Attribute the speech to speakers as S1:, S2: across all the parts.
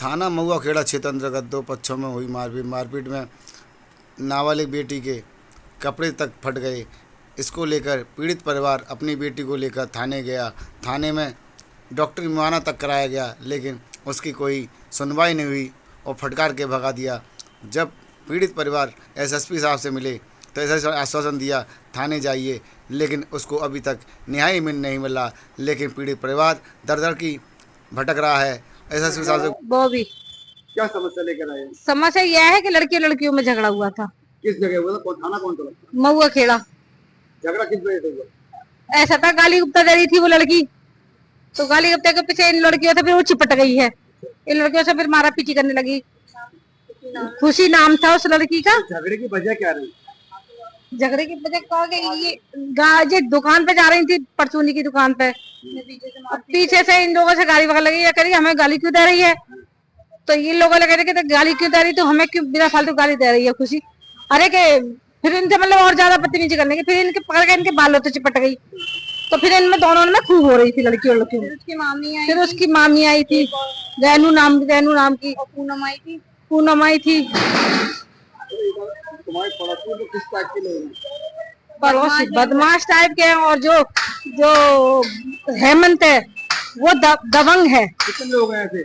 S1: थाना महुआ खेड़ा क्षेत्र अंतर्गत दो पक्षों में हुई मारपीट में नाबालिग बेटी के कपड़े तक फट गए। इसको लेकर पीड़ित परिवार अपनी बेटी को लेकर थाने गया। थाने में डॉक्टर मुआयना तक कराया गया, लेकिन उसकी कोई सुनवाई नहीं हुई और फटकार के भगा दिया। जब पीड़ित परिवार एसएसपी साहब से मिले तो ऐसा आश्वासन दिया थाने जाइए, लेकिन उसको अभी तक न्याय नहीं मिला। लेकिन पीड़ित परिवार दर दर की भटक रहा है। एसएसपी साहब से
S2: बॉबी
S3: क्या समस्या लेकर आए?
S2: समस्या यह है कि लड़की लड़कियों में झगड़ा हुआ था।
S3: किस जगह हुआ था? कौन थाना कौन सा?
S2: महुआ खेड़ा।
S3: झगड़ा किस वजह से हुआ?
S2: ऐसा था, गाली गुप्ता दे रही थी वो लड़की, तो गाली गुप्ता के पीछे इन लड़कियों से फिर वो चिपट गई है। इन लड़कियों से फिर मारा पीटी करने लगी। खुशी नाम था उस लड़की का।
S3: झगड़े की वजह क्या रही?
S2: झगड़े की वजह कहा कि ये दुकान पे जा रही थी, परचूनी की दुकान पे। पीछे से इन लोगों से गाली वगैरह लगी, ये कह रही हमें गाली क्यों दे रही है। तो इन लोगों ने कह रहे कि गाली क्यों दे रही, तो हमें क्यों बिना फालतू गाली दे रही है खुशी। अरे के फिर इनसे मतलब और ज्यादा बदतमीजी करने की, फिर इनके पकड़ के इनके बालों से चिपट गई। तो फिर इनमें दोनों में खूब हो रही थी लड़की और लड़की। फिर उसकी मामी आई थी, रैनू नाम की, पूनम आई थी।
S3: तुम्हारे पड़ोसी तो किस टाइप के लोग हैं?
S2: पड़ोसी बदमाश टाइप के हैं, और जो हेमंत है वो दबंग है।
S3: कितने लोग हैं ऐसे?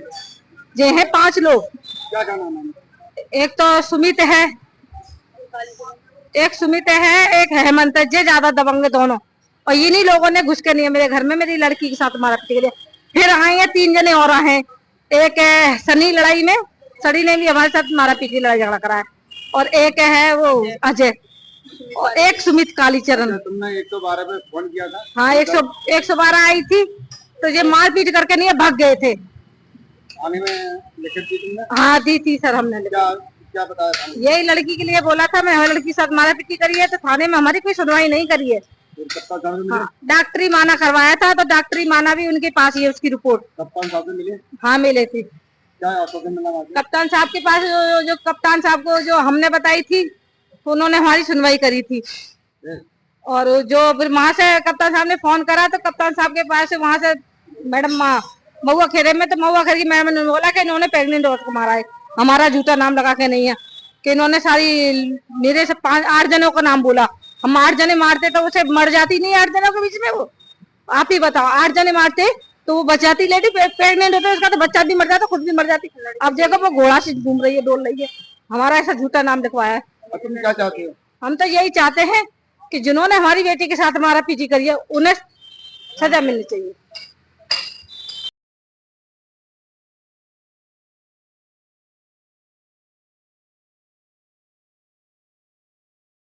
S2: ये हैं 5 लोग।
S3: क्या नाम है?
S2: एक तो सुमित है, एक हेमंत है। ये ज्यादा दबंग है दोनों। और इन्हीं लोगों ने घुस के नहीं है मेरे घर में मेरी लड़की के साथ मारा पीटी के लिए। फिर आए हैं 3 जने और आए हैं। एक है सनी लड़ाई में, सनी ने भी हमारे साथ मारा पीटी लड़ाई झगड़ा करा है। और एक है वो अजय, और एक सुमित कालीचरण।
S3: तुमने 112 पे फोन किया था?
S2: हाँ, 112 आई थी, तो ये मारपीट करके नहीं भाग गए थे।
S3: थाने में लिखित दी तुमने?
S2: हाँ दी थी सर हमने।
S3: क्या बताया था?
S2: यही लड़की के लिए बोला था, मैं हमारी लड़की के साथ मारा पीटी करी है, तो थाने में हमारी कोई सुनवाई नहीं करी है। हाँ, डॉक्टरी माना करवाया था, तो डॉक्टरी माना भी उनके पास ही है उसकी रिपोर्ट।
S3: कप्तान साहब से मिले?
S2: हाँ मिले थे।
S3: क्या आश्वासन मिला?
S2: कप्तान साहब के पास जो कप्तान साहब को जो हमने बताई थी, तो उन्होंने हमारी सुनवाई करी थी। और जो फिर वहां से कप्तान साहब ने फोन करा, तो कप्तान साहब के पास वहां से मैडम महुआ खेड़े में, तो महुआ खेड़े की मैडम ने बोला कि इन्होंने प्रेग्नेंट औरत को मारा है। हमारा जूता नाम लगा के नहीं है कि इन्होंने सारी मेरे से 8 जनों का नाम बोला। हम 8 जने मारते तो उसे मर जाती नहीं 8 जनों के बीच में। वो आप ही बताओ, 8 जने मारते तो वो बच जाती लेडी, प्रेग्नेंट होते उसका तो बच्चा भी मर जाता, खुद भी मर जाती। अब देखो वो घोड़ा से घूम रही है, डोल रही है। हमारा ऐसा झूठा नाम लिखवाया है।
S3: तुम क्या चाहते हो?
S2: हम तो यही चाहते हैं कि जिन्होंने हमारी बेटी के साथ हमारा पीटी करी है उन्हें सजा मिलनी चाहिए।